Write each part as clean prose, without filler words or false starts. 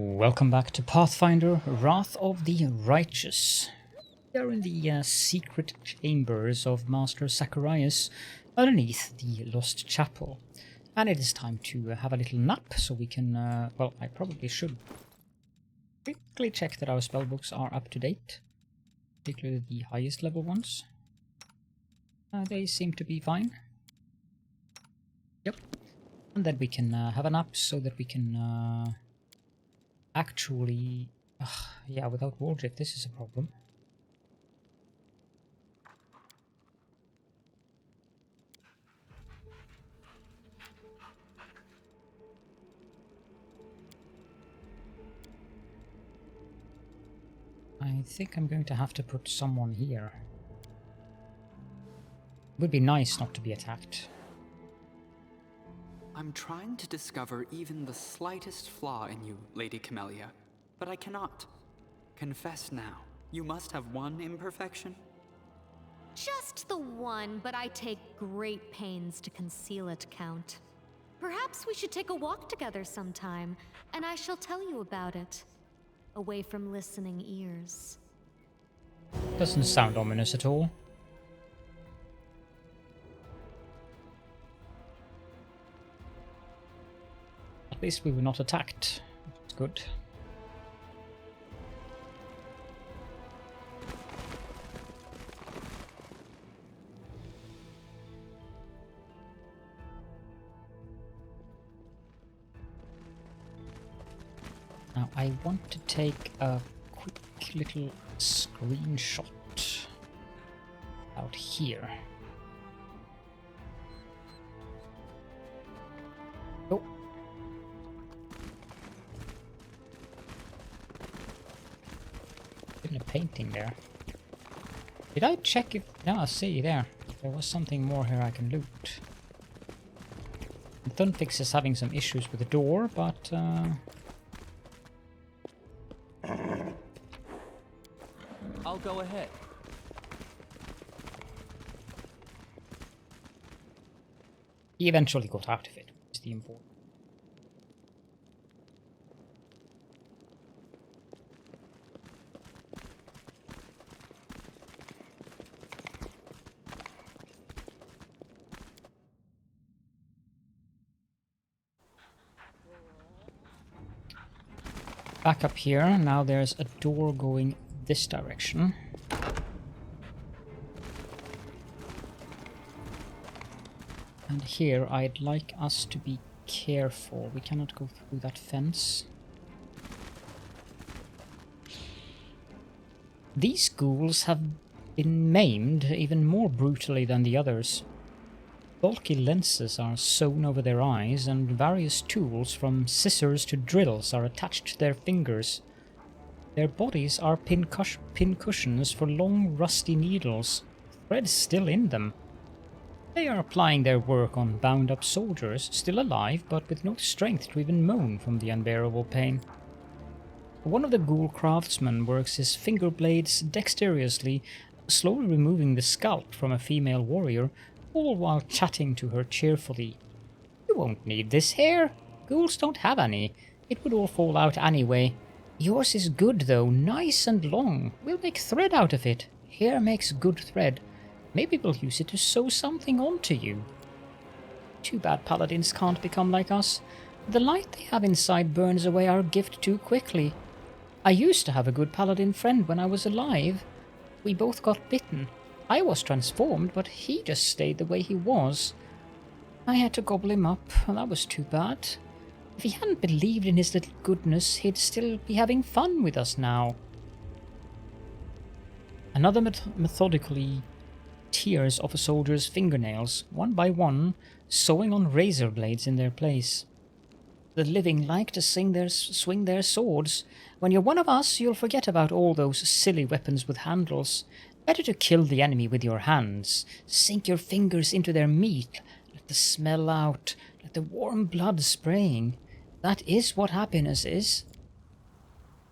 Welcome back to Pathfinder Wrath of the Righteous. We are in the secret chambers of Master Zacharias underneath the Lost Chapel. And it is time to have a little nap so we can, well, I probably should quickly check that our spellbooks are up to date. Particularly the highest level ones. They seem to be fine. Yep. And then we can have a nap so that we can actually... yeah, without wardrift this is a problem. I think I'm going to have to put someone here. It would be nice not to be attacked. I'm trying to discover even the slightest flaw in you, Lady Camellia, but I cannot. Confess now. You must have one imperfection? Just the one, but I take great pains to conceal it, Count. Perhaps we should take a walk together sometime, and I shall tell you about it. Away from listening ears. Doesn't sound ominous at all. At least we were not attacked. That's good. Now I want to take a quick little screenshot out here. Oh. Been a painting there. Did I check if... No, I see there. There was something more here I can loot. Thunfix is having some issues with the door, but... I'll go ahead. He eventually got out of it, is the important. Back up here, now there's a door going this direction. And here I'd like us to be careful. We cannot go through that fence. These ghouls have been maimed even more brutally than the others. Bulky lenses are sewn over their eyes, and various tools from scissors to drills are attached to their fingers. Their bodies are pin cushions for long rusty needles, threads still in them. They are applying their work on bound-up soldiers, still alive, but with no strength to even moan from the unbearable pain. One of the ghoul craftsmen works his finger blades dexterously, slowly removing the scalp from a female warrior, all while chatting to her cheerfully. "You won't need this hair. Ghouls don't have any. It would all fall out anyway. Yours is good though, nice and long. We'll make thread out of it. Hair makes good thread. Maybe we'll use it to sew something onto you. Too bad paladins can't become like us. The light they have inside burns away our gift too quickly. I used to have a good paladin friend when I was alive. We both got bitten. I was transformed, but he just stayed the way he was. I had to gobble him up, and that was too bad. If he hadn't believed in his little goodness, he'd still be having fun with us now." Another methodically tears off a soldier's fingernails, one by one, sewing on razor blades in their place. "The living like to swing their swords. When you're one of us, you'll forget about all those silly weapons with handles. Better to kill the enemy with your hands. Sink your fingers into their meat. Let the smell out. Let the warm blood spraying. That is what happiness is."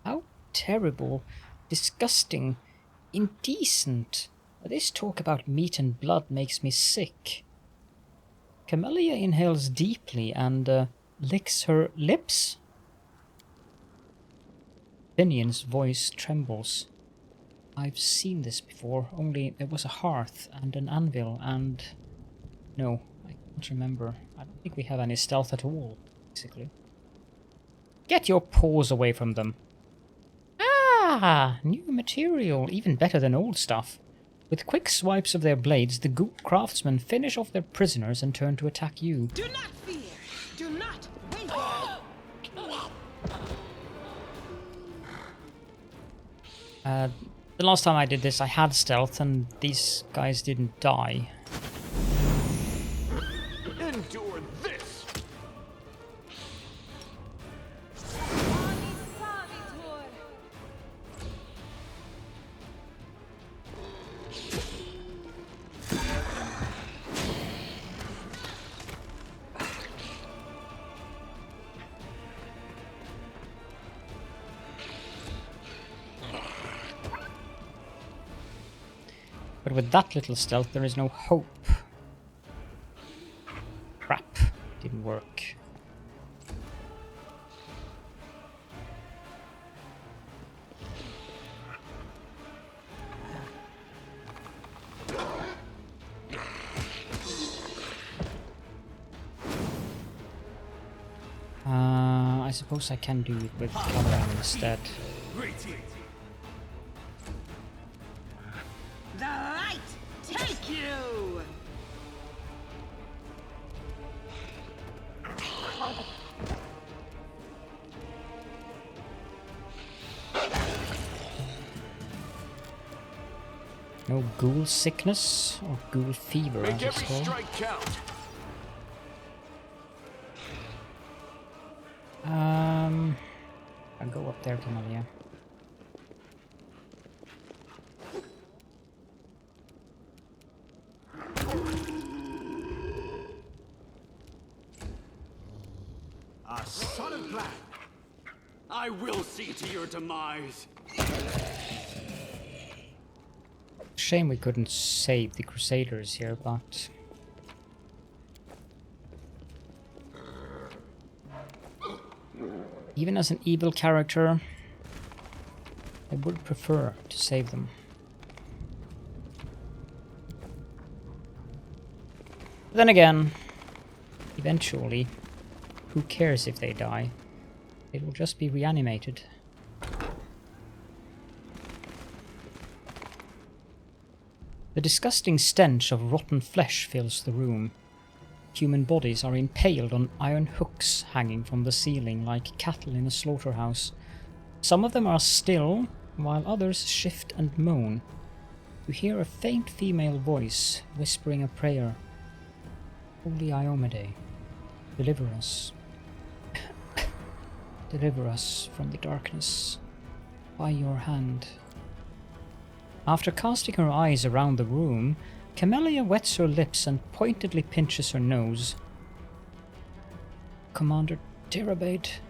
How terrible, disgusting, indecent. This talk about meat and blood makes me sick. Camellia inhales deeply and licks her lips. Finian's voice trembles. I've seen this before, only there was a hearth and an anvil and... No, I can't remember. I don't think we have any stealth at all, basically. Get your paws away from them. Ah, new material, even better than old stuff. With quick swipes of their blades, the Ghoul craftsmen finish off their prisoners and turn to attack you. Do not fear! Do not waver! The last time I did this, I had stealth, and these guys didn't die. Endure this! But with that little stealth, there is no hope. Crap. Didn't work. I suppose I can do it with covering instead. The light take you! No ghoul sickness or ghoul fever, as Make it's every called. strike count! I'll go up there, Camellia. A son of black! I will see to your demise! Shame we couldn't save the crusaders here, but... Even as an evil character, I would prefer to save them. But then again, eventually, who cares if they die? It will just be reanimated. The disgusting stench of rotten flesh fills the room. Human bodies are impaled on iron hooks hanging from the ceiling like cattle in a slaughterhouse. Some of them are still, while others shift and moan. You hear a faint female voice whispering a prayer. Holy Iomade, deliver us. Deliver us from the darkness by your hand. After casting her eyes around the room, Camellia wets her lips and pointedly pinches her nose. Commander Terabade,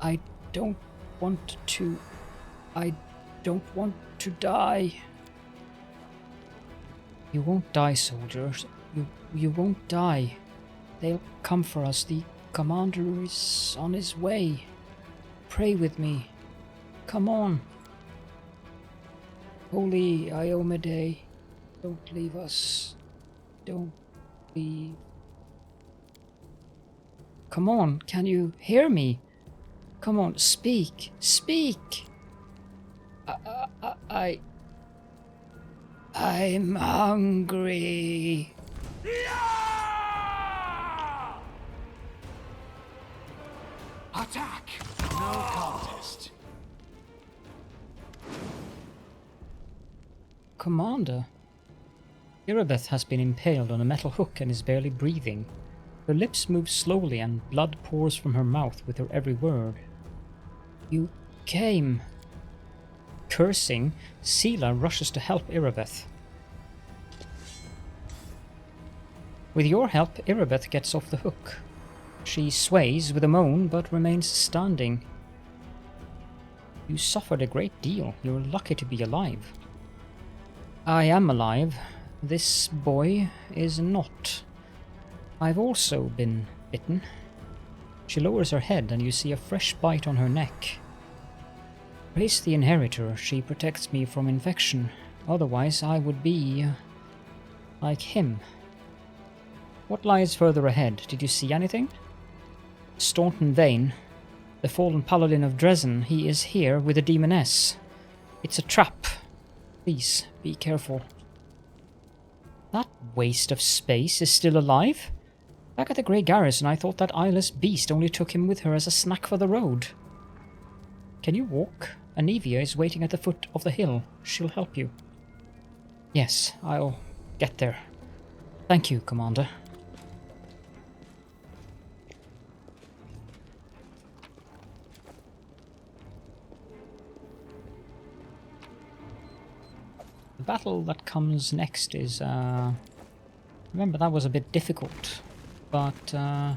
I don't want to die. You won't die, soldiers. You won't die. They'll come for us. The commander is on his way. Pray with me. Come on. Holy Iomade, don't leave us. Don't leave. Come on, can you hear me? Come on, speak. Speak. I'm hungry. Attack! No contest. Commander. Irabeth has been impaled on a metal hook and is barely breathing. Her lips move slowly and blood pours from her mouth with her every word. You came. Cursing, Sela rushes to help Irabeth. With your help, Irabeth gets off the hook. She sways with a moan but remains standing. You suffered a great deal. You're lucky to be alive. I am alive. This boy is not. I've also been bitten. She lowers her head and you see a fresh bite on her neck. Praise the Inheritor, she protects me from infection. Otherwise I would be like him. What lies further ahead? Did you see anything? Staunton Vane, the fallen paladin of Dresden, he is here with a demoness. It's a trap. Please, be careful. That waste of space is still alive? Back at the Grey Garrison I thought that eyeless beast only took him with her as a snack for the road. Can you walk? Anivia is waiting at the foot of the hill. She'll help you. Yes, I'll get there. Thank you, Commander. The battle that comes next is, remember that was a bit difficult, but I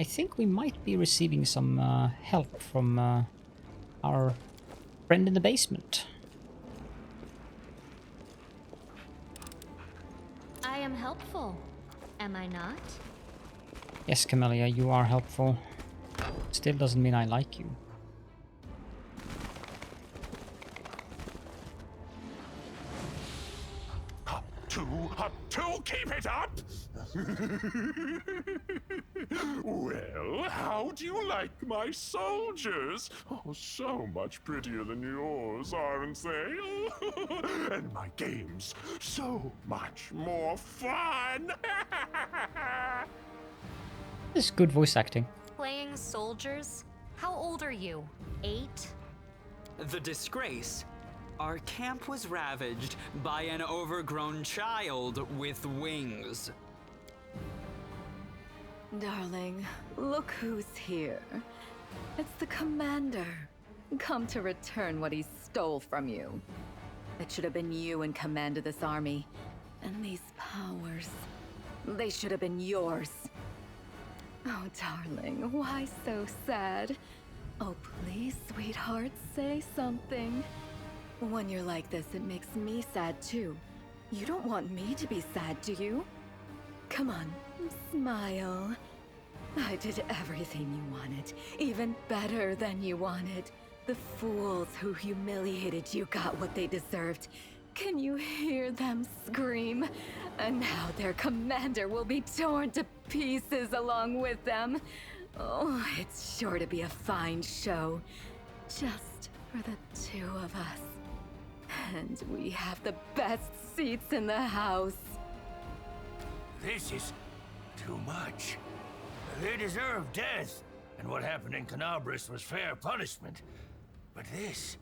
think we might be receiving some help from our friend in the basement. I am helpful, am I not? Yes, Camellia, you are helpful. Still doesn't mean I like you. Up two, keep it up! Well, how do you like my soldiers? Oh, so much prettier than yours, aren't they? And my games, so much more fun! This is good voice acting. Playing soldiers? How old are you? 8? The disgrace. Our camp was ravaged by an overgrown child with wings. Darling, look who's here. It's the commander, come to return what he stole from you. It should have been you in command of this army. And these powers, they should have been yours. Oh, darling, why so sad? Oh, please, sweetheart, say something. When you're like this, it makes me sad too. You don't want me to be sad, do you? Come on, smile. I did everything you wanted, even better than you wanted. The fools who humiliated you got what they deserved. Can you hear them scream? And now their commander will be torn to pieces along with them. Oh, it's sure to be a fine show. Just for the two of us. And we have the best seats in the house. This is too much. They deserve death, and what happened in Canabris was fair punishment. But this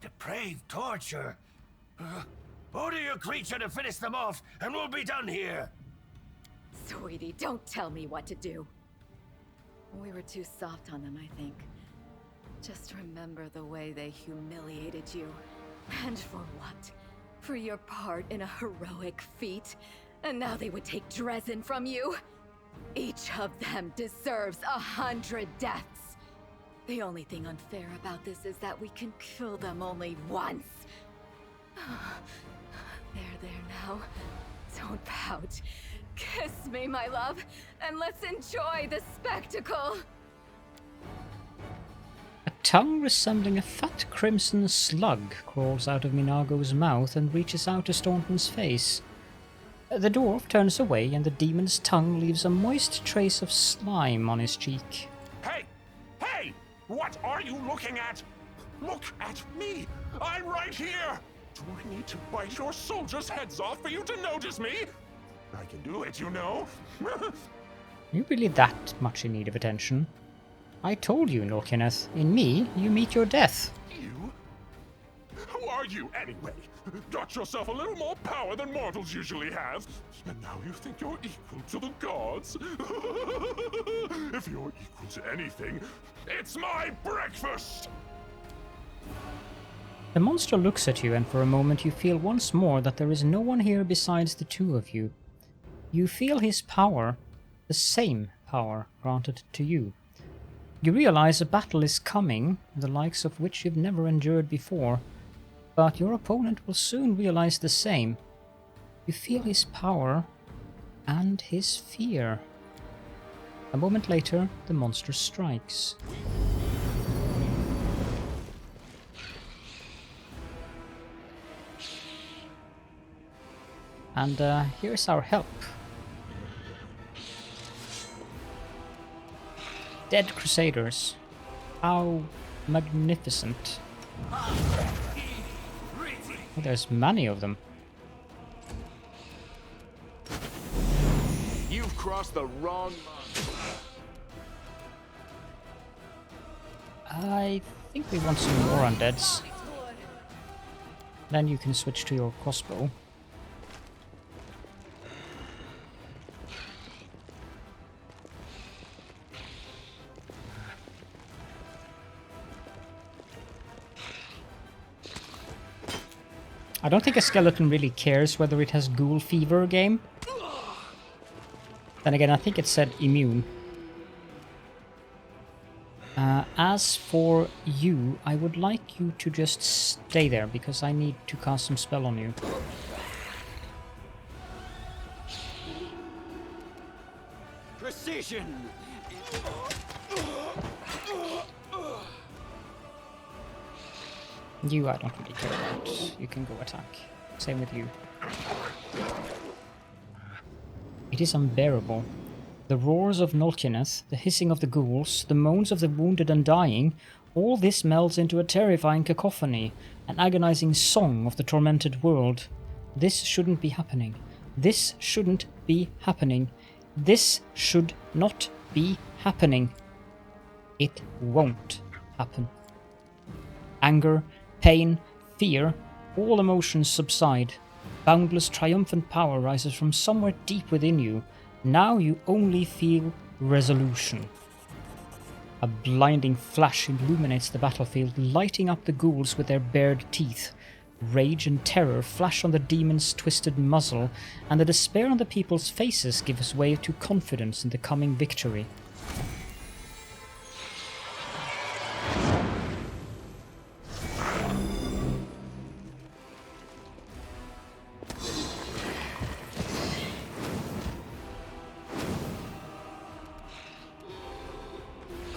depraved torture... order your creature to finish them off, and we'll be done here. Sweetie, don't tell me what to do. We were too soft on them, I think. Just remember the way they humiliated you. And for what? For your part in a heroic feat? And now they would take Dresden from you? Each of them deserves 100 deaths. The only thing unfair about this is that we can kill them only once. There now. Don't pout. Kiss me, my love, and let's enjoy the spectacle. A tongue resembling a fat crimson slug crawls out of Minagho's mouth and reaches out to Staunton's face. The dwarf turns away and the demon's tongue leaves a moist trace of slime on his cheek. Hey! Hey! What are you looking at? Look at me! I'm right here! Do I need to bite your soldiers' heads off for you to notice me? I can do it, you know. Are you really that much in need of attention? I told you, Nulkineth. In me, you meet your death. You? Who are you, anyway? Got yourself a little more power than mortals usually have, and now you think you're equal to the gods? If you're equal to anything, it's my breakfast! The monster looks at you, and for a moment you feel once more that there is no one here besides the two of you. You feel his power, the same power granted to you. You realize a battle is coming, the likes of which you've never endured before, but your opponent will soon realize the same. You feel his power and his fear. A moment later, the monster strikes. And here's our help. Dead crusaders. How magnificent. Oh, there's many of them. You've crossed the wrong line. I think we want some more undeads. Then you can switch to your crossbow. I don't think a skeleton really cares whether it has ghoul fever game. Then again, I think it said immune. As for you, I would like you to just stay there, because I need to cast some spell on you. Precision! You, I don't really care about. You can go attack. Same with you. It is unbearable. The roars of Nulkineth, the hissing of the ghouls, the moans of the wounded and dying, all this melds into a terrifying cacophony, an agonizing song of the tormented world. This shouldn't be happening. This shouldn't be happening. This should not be happening. It won't happen. Anger, pain, fear, all emotions subside. Boundless triumphant power rises from somewhere deep within you. Now you only feel resolution. A blinding flash illuminates the battlefield, lighting up the ghouls with their bared teeth. Rage and terror flash on the demon's twisted muzzle, and the despair on the people's faces gives way to confidence in the coming victory.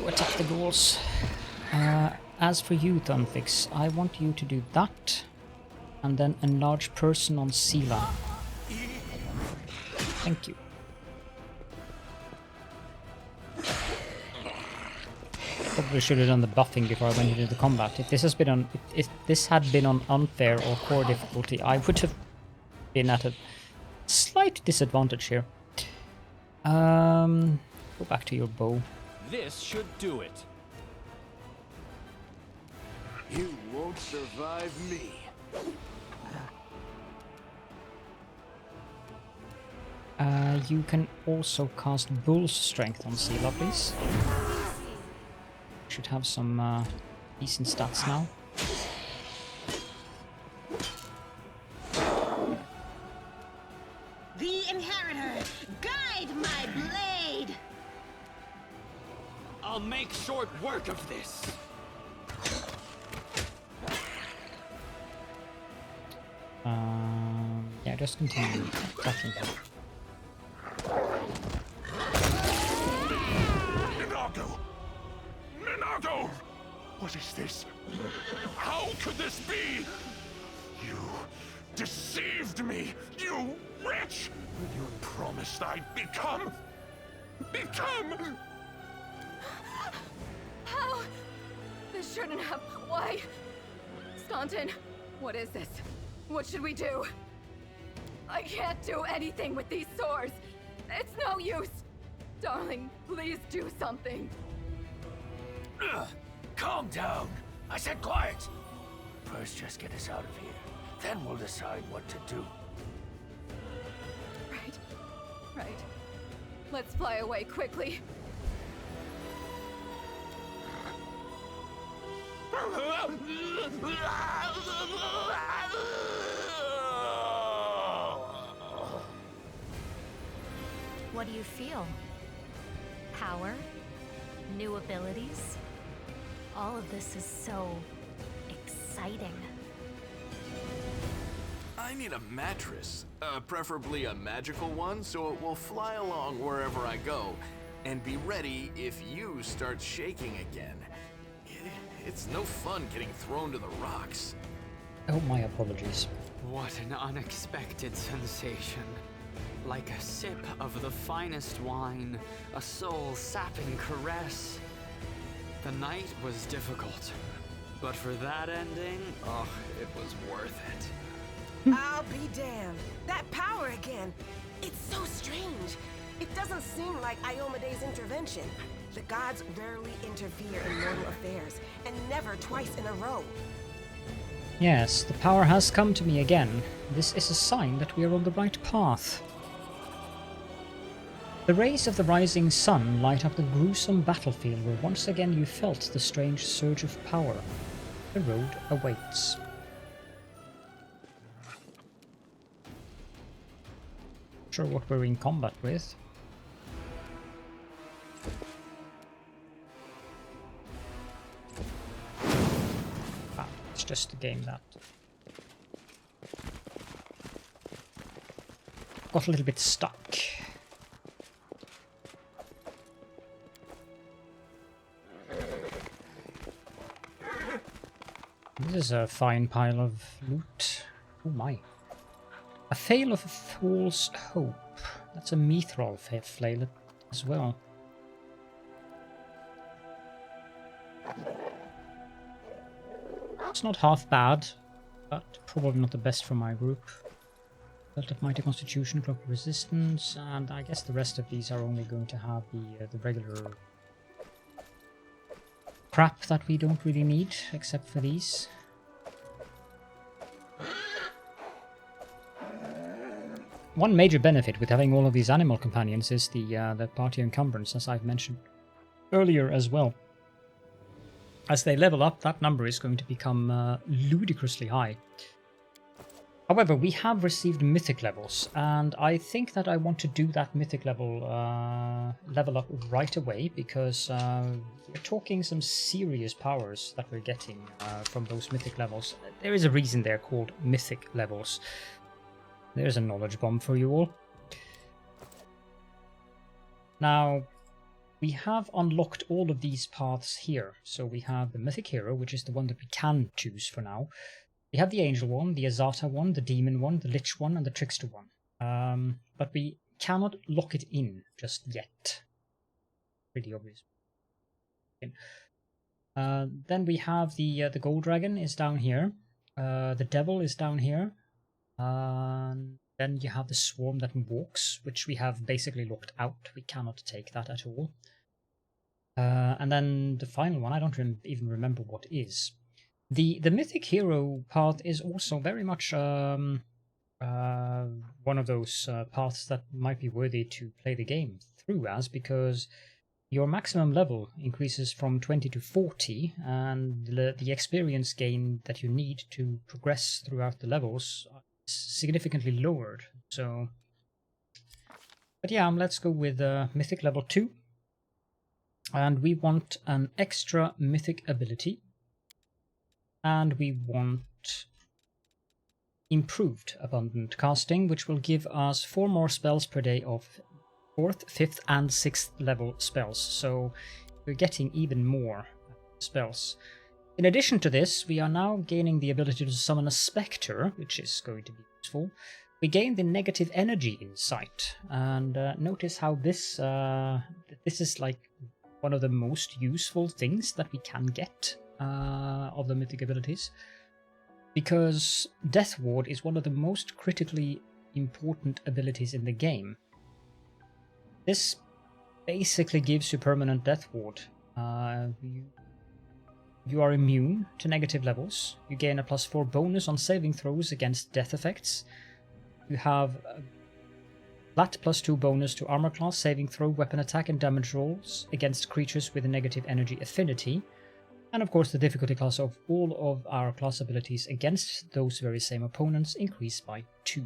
Attack the ghouls. As for you, Thunfix, I want you to do that, and then enlarge person on Sela. Thank you. Probably should have done the buffing before I went into the combat. If this has been on, if this had been on unfair or core difficulty, I would have been at a slight disadvantage here. Go back to your bow. This should do it. You won't survive me. You can also cast Bull's Strength on Sela, please. Should have some decent stats now. The Inheritor, guide my blade! I'll make short work of this. Yeah, just continue attacking them. Minago! Minago! What is this? How could this be? You deceived me, you wretch! You promised I'd become... How? This shouldn't have... Why? Staunton, what is this? What should we do? I can't do anything with these swords. It's no use. Darling, please do something. Calm down. I said quiet. First, just get us out of here. Then we'll decide what to do. Right. Let's fly away quickly. What do you feel? Power? New abilities? All of this is so exciting. I need a mattress, preferably a magical one, so it will fly along wherever I go, and be ready if you start shaking again. It's no fun getting thrown to the rocks. Oh, my apologies. What an unexpected sensation. Like a sip of the finest wine, a soul-sapping caress. The night was difficult, but for that ending, oh, it was worth it. I'll be damned. That power again. It's so strange. It doesn't seem like Iomede's intervention. The gods rarely interfere in mortal affairs, and never twice in a row. Yes, the power has come to me again. This is a sign that we are on the right path. The rays of the rising sun light up the gruesome battlefield where once again you felt the strange surge of power. The road awaits. Not sure what we're in combat with. Ah, it's just a game that got a little bit stuck. This is a fine pile of loot. Oh my. A Flail of False Hope. That's a Mithril flail as well. It's not half bad, but probably not the best for my group. Belt of Mighty Constitution, Cloak of Resistance, and I guess the rest of these are only going to have the regular crap that we don't really need, except for these. One major benefit with having all of these animal companions is the party encumbrance, as I've mentioned earlier as well. As they level up, that number is going to become ludicrously high. However, we have received mythic levels, and I think that I want to do that mythic level up right away, because we're talking some serious powers that we're getting from those mythic levels. There is a reason they're called mythic levels. There's a knowledge bomb for you all. Now, we have unlocked all of these paths here. So we have the Mythic Hero, which is the one that we can choose for now. We have the Angel one, the Azata one, the Demon one, the Lich one, and the Trickster one. But we cannot lock it in just yet. Pretty obvious. Then we have the Gold Dragon is down here. The Devil is down here. Then you have the Swarm that walks, which we have basically locked out. We cannot take that at all. And then the final one, I don't even remember what is. The Mythic Hero path is also very much one of those paths that might be worthy to play the game through as, because your maximum level increases from 20 to 40, and the experience gain that you need to progress throughout the levels is significantly lowered. So, but yeah, let's go with Mythic level 2. And we want an extra Mythic ability. And we want improved abundant casting, which will give us 4 more spells per day of 4th, 5th, and 6th level spells. So we're getting even more spells. In addition to this, we are now gaining the ability to summon a Spectre, which is going to be useful. We gain the negative energy insight, and notice how this is like one of the most useful things that we can get of the mythic abilities, because Death Ward is one of the most critically important abilities in the game. This basically gives you permanent Death Ward. You are immune to negative levels. You gain a +4 bonus on saving throws against death effects. You have a flat +2 bonus to armor class, saving throw, weapon attack, and damage rolls against creatures with a negative energy affinity. And of course the difficulty class of all of our class abilities against those very same opponents increase by 2.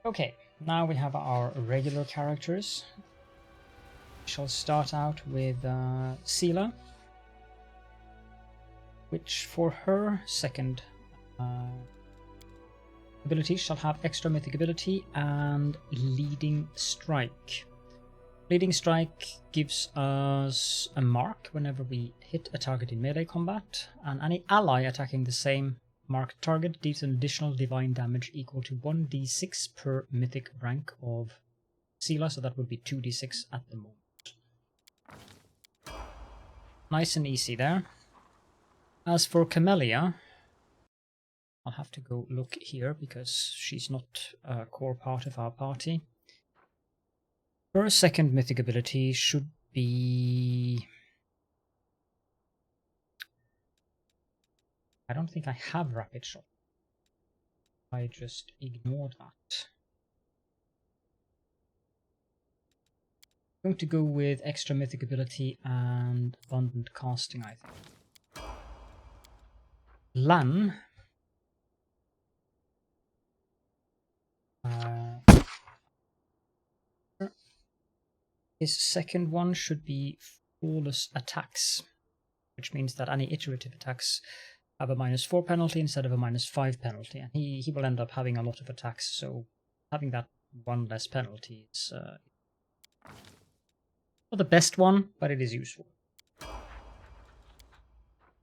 Okay, now we have our regular characters. We shall start out with Sela, which for her second ability shall have extra mythic ability and leading strike. Bleeding Strike gives us a mark whenever we hit a target in melee combat, and any ally attacking the same marked target deals an additional divine damage equal to 1d6 per mythic rank of Seela, so that would be 2d6 at the moment. Nice and easy there. As for Camellia, I'll have to go look here because she's not a core part of our party. Her second mythic ability should be... I don't think I have Rapid Shot. I just ignored that. I'm going to go with extra mythic ability and abundant casting, I think. Lan. His second one should be flawless attacks, which means that any iterative attacks have a -4 penalty instead of a -5 penalty, and he will end up having a lot of attacks, so having that one less penalty is not the best one, but it is useful.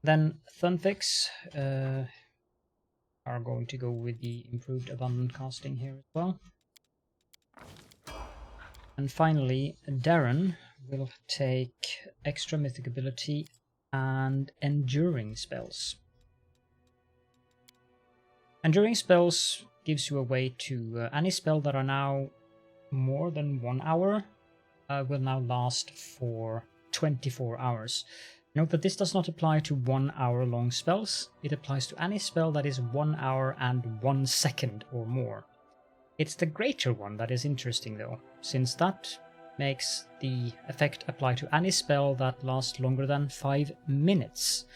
Then Thunfix are going to go with the improved abundant casting here as well. And finally, Darren will take extra mythic ability and enduring spells. Enduring spells gives you a way to any spell that are now more than 1 hour will now last for 24 hours. Note that this does not apply to 1 hour long spells. It applies to any spell that is 1 hour and 1 second or more. It's the greater one that is interesting though, since that makes the effect apply to any spell that lasts longer than 5 minutes.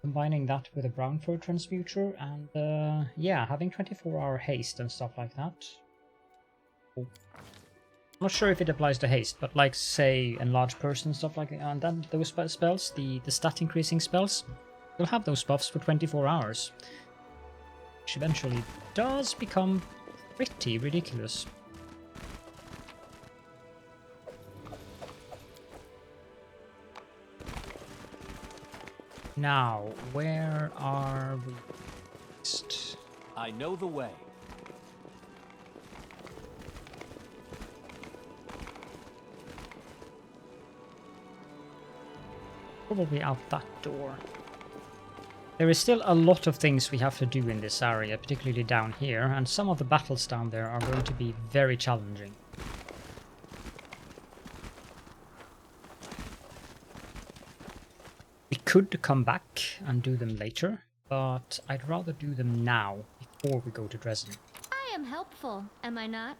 Combining that with a brown fur transmuter and yeah, having 24-hour haste and stuff like that. Oh. I'm not sure if it applies to haste, but like say enlarge person and stuff like that, and then those spells, the stat increasing spells, you'll have those buffs for 24 hours. Which eventually does become pretty ridiculous. Now, where are we next? I know the way. Probably out that door. There is still a lot of things we have to do in this area, particularly down here, and some of the battles down there are going to be very challenging. We could come back and do them later, but I'd rather do them now, before we go to Dresden. I am helpful, am I not?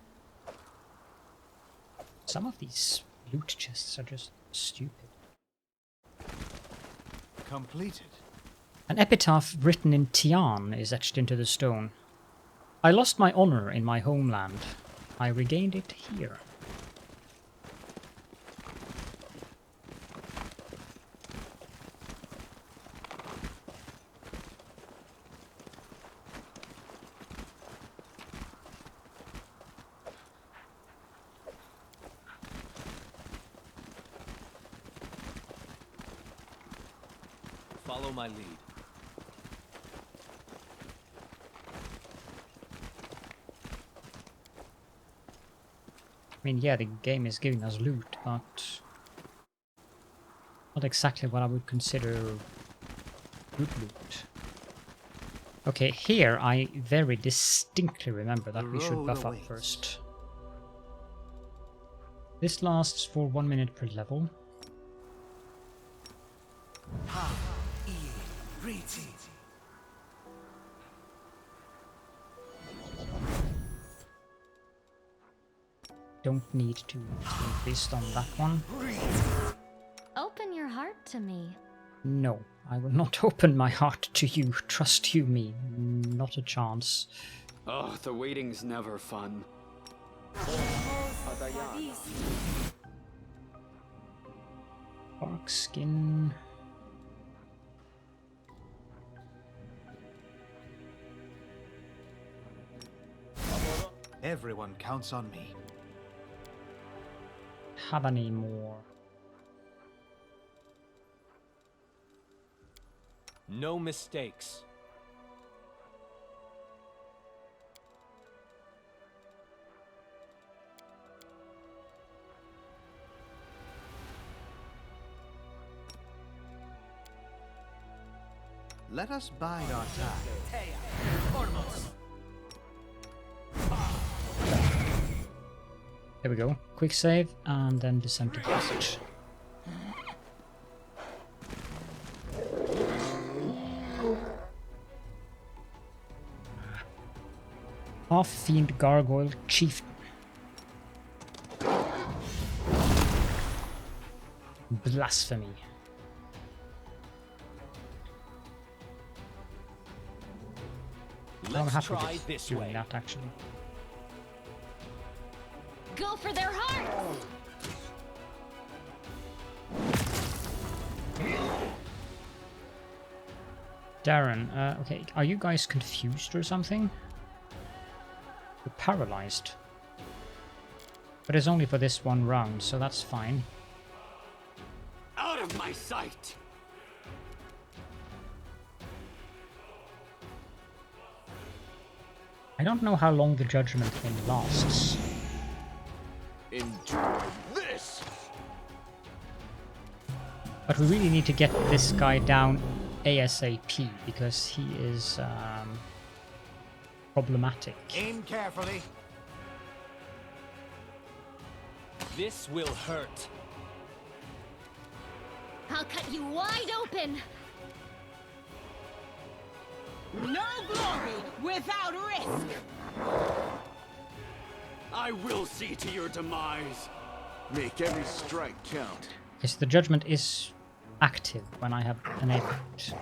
Some of these loot chests are just stupid. Completed. An epitaph written in Tian is etched into the stone. I lost my honor in my homeland. I regained it here. Follow my lead. I mean, yeah, the game is giving us loot, but not exactly what I would consider good loot. Okay, here I very distinctly remember that we should buff up first. This lasts for 1 minute per level. Don't need to increase on that one. Open your heart to me. No, I will not open my heart to you. Trust you me. Not a chance. Oh, the waiting's never fun. Bark skin. Everyone counts on me. have any more. No mistakes. Let us bide our time. There we go. Quick save and then descend to passage. Half-fiend Gargoyle Chieftain. Blasphemy. I'm happy with doing that, actually. Go for their hearts! Darren, okay, are you guys confused or something? You're paralyzed. But it's only for this one round, so that's fine. Out of my sight! I don't know how long the judgment thing lasts. Endure this! But we really need to get this guy down ASAP, because he is problematic. Aim carefully. This will hurt. I'll cut you wide open! No glory without risk! I will see to your demise. Make every strike count. Yes, the judgment is active when I have enabled it.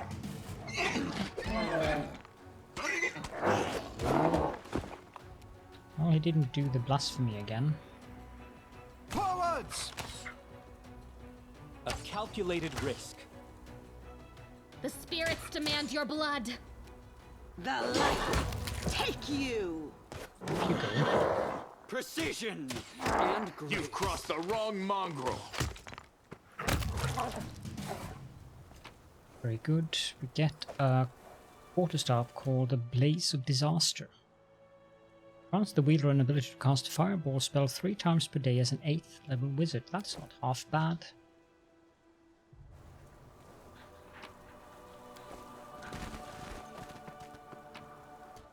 Well, he didn't do the blasphemy again. Forwards! A calculated risk. The spirits demand your blood. The light take you! Precision and grace. You've crossed the wrong mongrel. Very good. We get a quarterstaff called the Blaze of Disaster. Grants the wielder an ability to cast a fireball spell 3 times per day as an 8th level wizard. That's not half bad.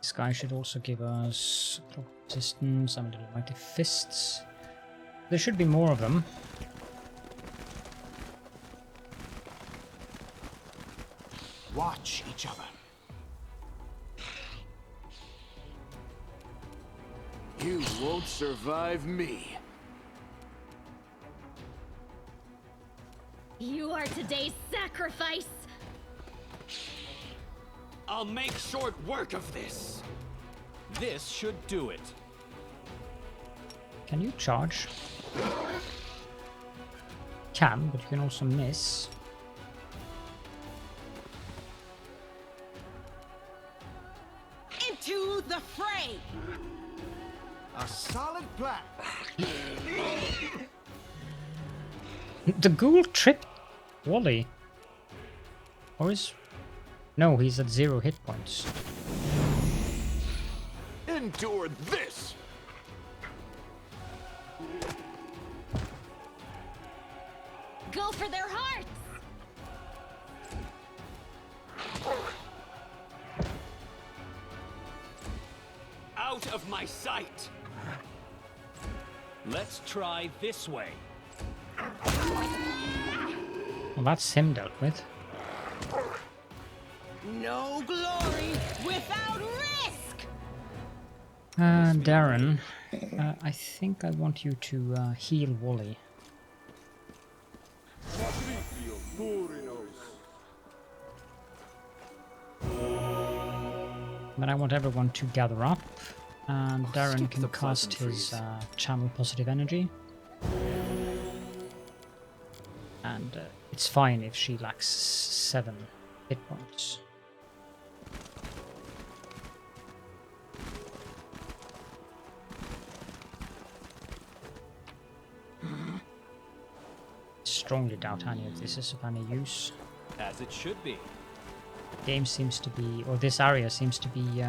This guy should also give us resistance and little mighty fists. There should be more of them. Watch each other. You won't survive me. You are today's sacrifice! I'll make short work of this. This should do it. Can you charge? Can, but you can also miss. Into the fray! A solid plan. The ghoul tripped Wally. Or is... No, he's at 0 hit points. Endure this! Go for their hearts! Out of my sight! Let's try this way. Well, that's him dealt with. No glory without risk! Darren, I think I want you to heal Wally. Then I want everyone to gather up, and Darren can cast his channel positive energy. And it's fine if she lacks 7 hit points. strongly doubt any of this is of any use. As it should be. Game seems to be, or this area seems to be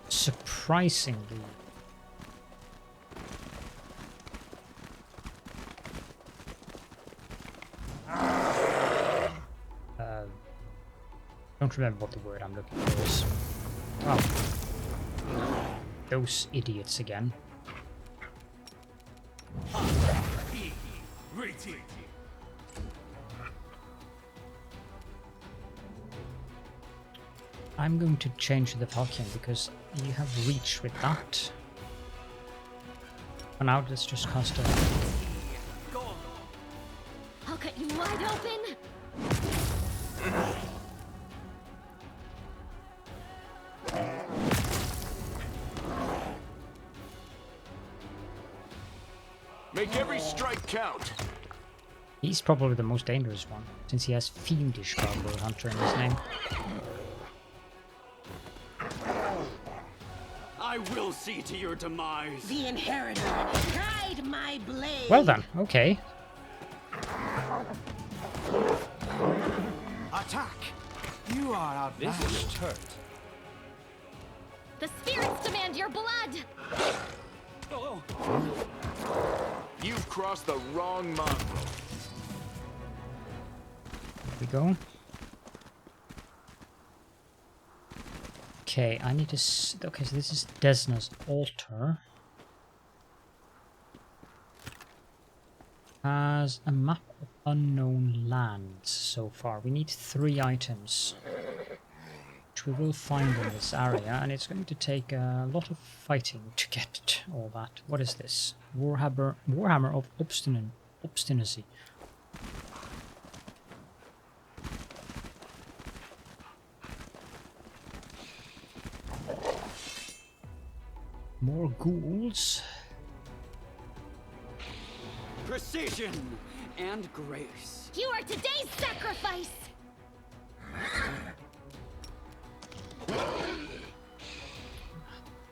surprisingly don't remember what the word I'm looking for is. Oh. Those idiots again. I'm going to change the Falcon because you have reach with that. For now, let's just cast a... I'll cut you wide open! Make every strike count. He's probably the most dangerous one, since he has Fiendish Gargoyle Hunter in his name. I will see to your demise. The inheritor, guide my blade. Well then, okay. Attack! You are outmatched. This is hurt. The spirits demand your blood! Oh. You've crossed the wrong mongrel. Here we go. Okay, I need to... Okay, so this is Desna's altar. Has a map of unknown lands so far. We need 3 items, which we will find in this area, and it's going to take a lot of fighting to get all that. What is this? Warhammer of Obstinacy. More ghouls. Precision and grace. You are today's sacrifice!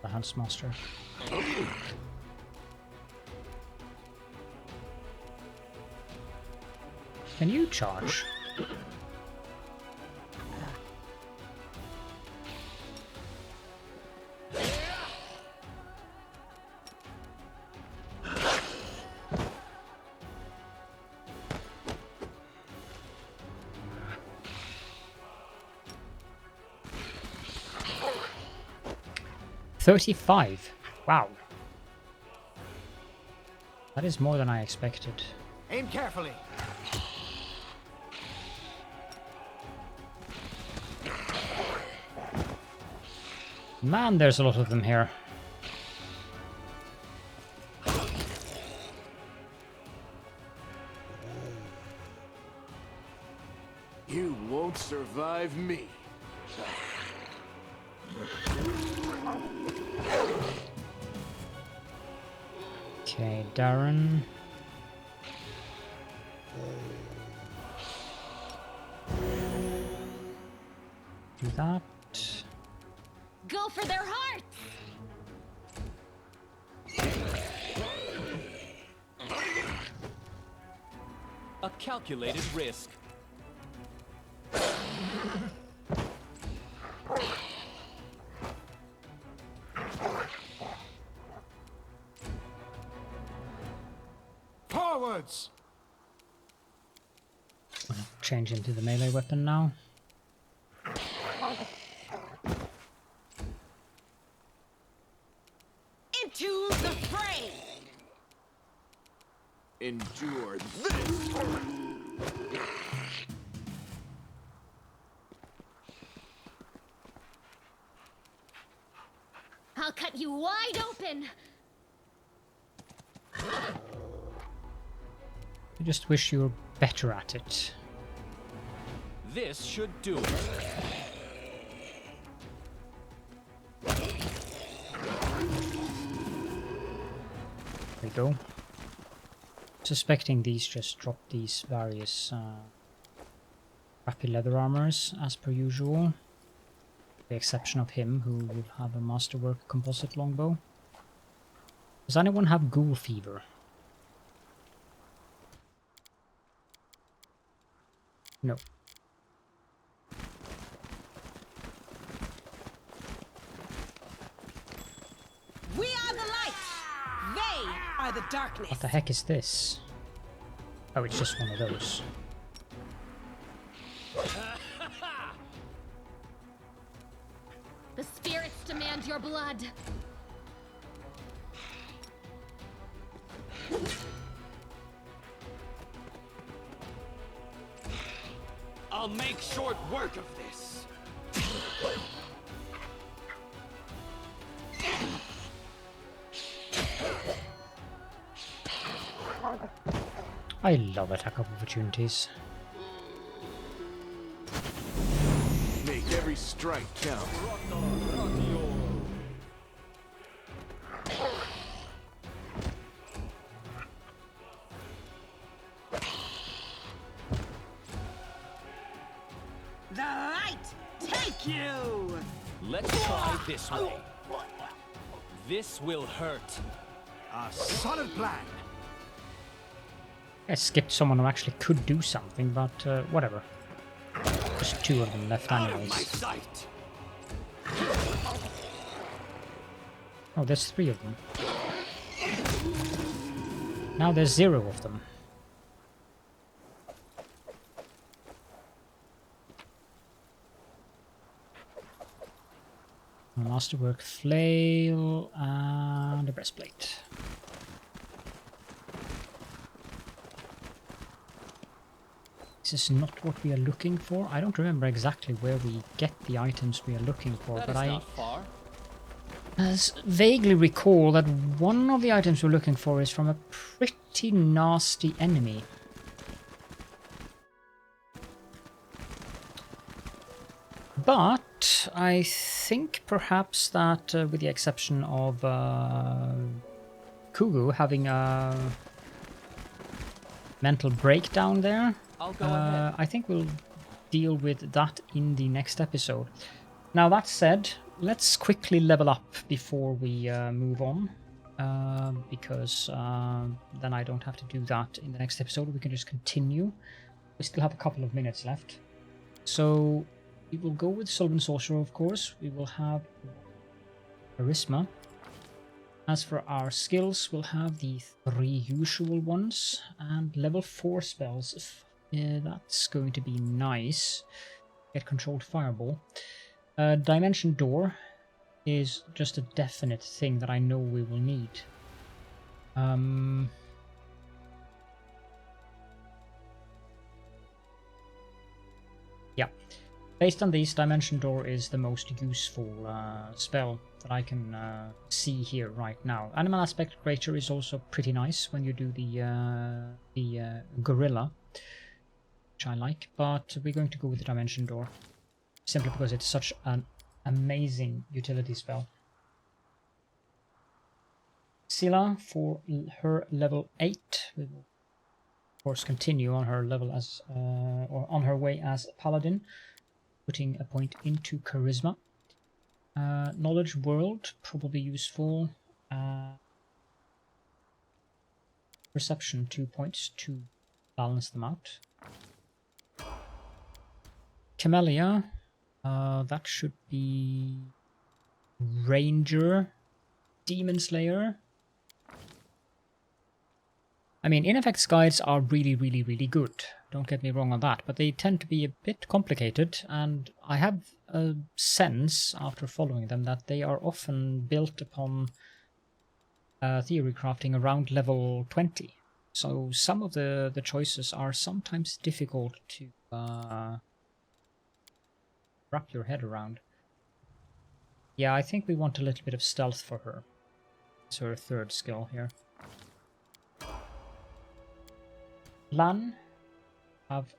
The Huntsmaster. Can you charge? $35. Wow. That is more than I expected. Aim carefully. Man, there's a lot of them here. You won't survive me. Okay, Darren. Do that. Go for their hearts! A calculated risk. Forwards! Change into the melee weapon now. Into the fray! Endure this! I'll cut you wide open! I just wish you were better at it. This should do it. There we go. Suspecting these just drop these various crappy leather armors as per usual. With the exception of him, who will have a masterwork composite longbow. Does anyone have ghoul fever? No. We are the light. They are the darkness. What the heck is this? Oh, it's just one of those. The spirits demand your blood. I'll make short work of this. I love attack of opportunities. Make every strike count. The light take you. Let's try this way. This will hurt. A solid plan. I skipped someone who actually could do something, but whatever. There's two of them left anyways. Oh, there's three of them. Now there's 0 of them. Masterwork flail and a breastplate. This is not what we are looking for. I don't remember exactly where we get the items we are looking for, but I vaguely recall that one of the items we're looking for is from a pretty nasty enemy. But I think perhaps that, with the exception of Kugu having a mental breakdown there, I think we'll deal with that in the next episode. Now that said, let's quickly level up before we move on, because then I don't have to do that in the next episode. We can just continue. We still have a couple of minutes left. So we will go with Sylvan Sorcerer, of course. We will have Charisma. As for our skills, we'll have the 3 usual ones, and level 4 spells. That's going to be nice. Get Controlled Fireball. Dimension Door is just a definite thing that I know we will need. Yeah. Based on these, Dimension Door is the most useful spell that I can see here right now. Animal Aspect Creature is also pretty nice when you do the Gorilla, which I like, but we're going to go with the Dimension Door, simply because it's such an amazing utility spell. Scylla, for her level 8, we will of course continue on her level as, or on her way as Paladin, putting a point into Charisma. Knowledge World, probably useful. Perception, 2 points to balance them out. Camellia, that should be Ranger, Demon Slayer. I mean, in-effects guides are really, really, really good. Don't get me wrong on that, but they tend to be a bit complicated, and I have a sense, after following them, that they are often built upon theory crafting around level 20. So some of the choices are sometimes difficult to wrap your head around. Yeah, I think we want a little bit of stealth for her. It's her 3rd skill here. Lan have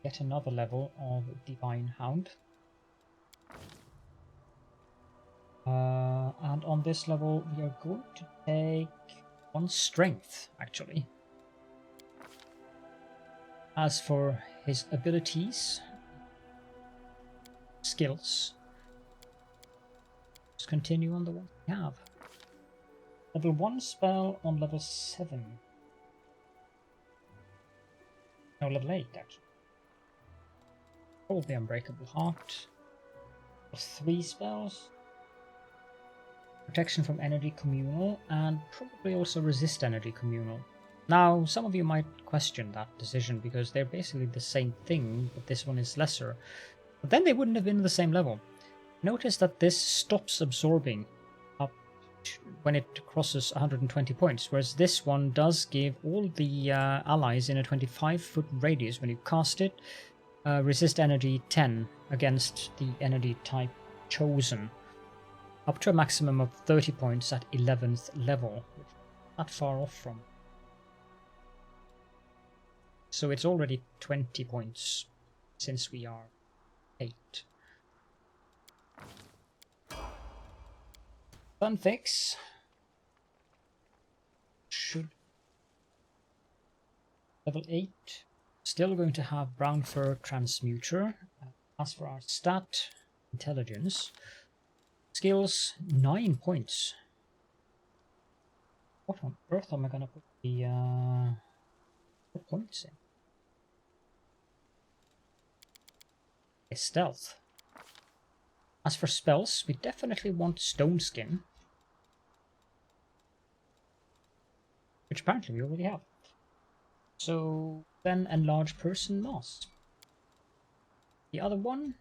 yet another level of Divine Hound. And on this level we are going to take 1 strength, actually. As for his abilities, skills, let's continue on the one we have. Level 1 spell on level 7. No, level 8 actually. Probably Unbreakable Heart. 3 spells. Protection from Energy Communal, and probably also Resist Energy Communal. Now, some of you might question that decision because they're basically the same thing, but this one is lesser. But then they wouldn't have been the same level. Notice that this stops absorbing up when it crosses 120 points, whereas this one does give all the allies in a 25-foot radius when you cast it resist energy 10 against the energy type chosen, up to a maximum of 30 points at 11th level, which is not far off from. So it's already 20 points since we are 8. Fun fix. Should level 8. Still going to have Brown Fur Transmuter. As for our stat, Intelligence. Skills, 9 points. What on earth am I gonna put the points in? Okay, Stealth. As for spells, we definitely want Stone Skin, which apparently we already have. So then Enlarge Person Mask. The other one,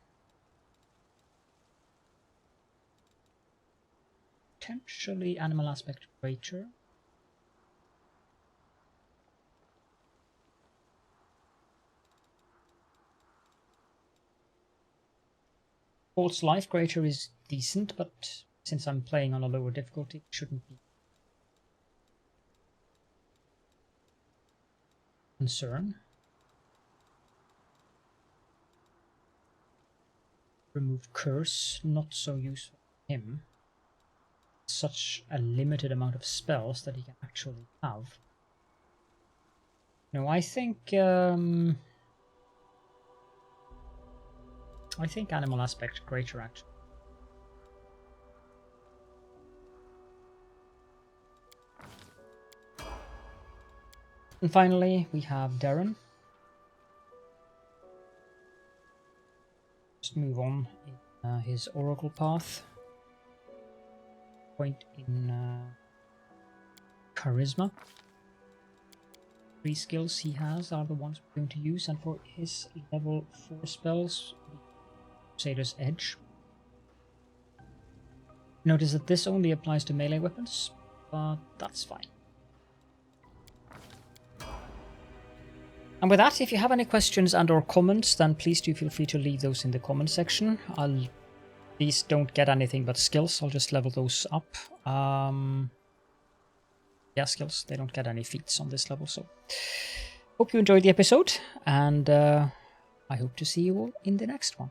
potentially Animal Aspect Creature. False Life Creature is decent, but since I'm playing on a lower difficulty, it shouldn't be concern. Remove Curse, not so useful for him. Such a limited amount of spells that he can actually have. No, I think Animal Aspect Creature actually. And finally, we have Darren. Just move on in his Oracle path. Point in Charisma. 3 skills he has are the ones we're going to use, and for his level 4 spells, Crusader's Edge. Notice that this only applies to melee weapons, but that's fine. And with that, if you have any questions and or comments, then please do feel free to leave those in the comment section. These don't get anything but skills, I'll just level those up. Yeah, skills, they don't get any feats on this level, so. Hope you enjoyed the episode, and I hope to see you all in the next one.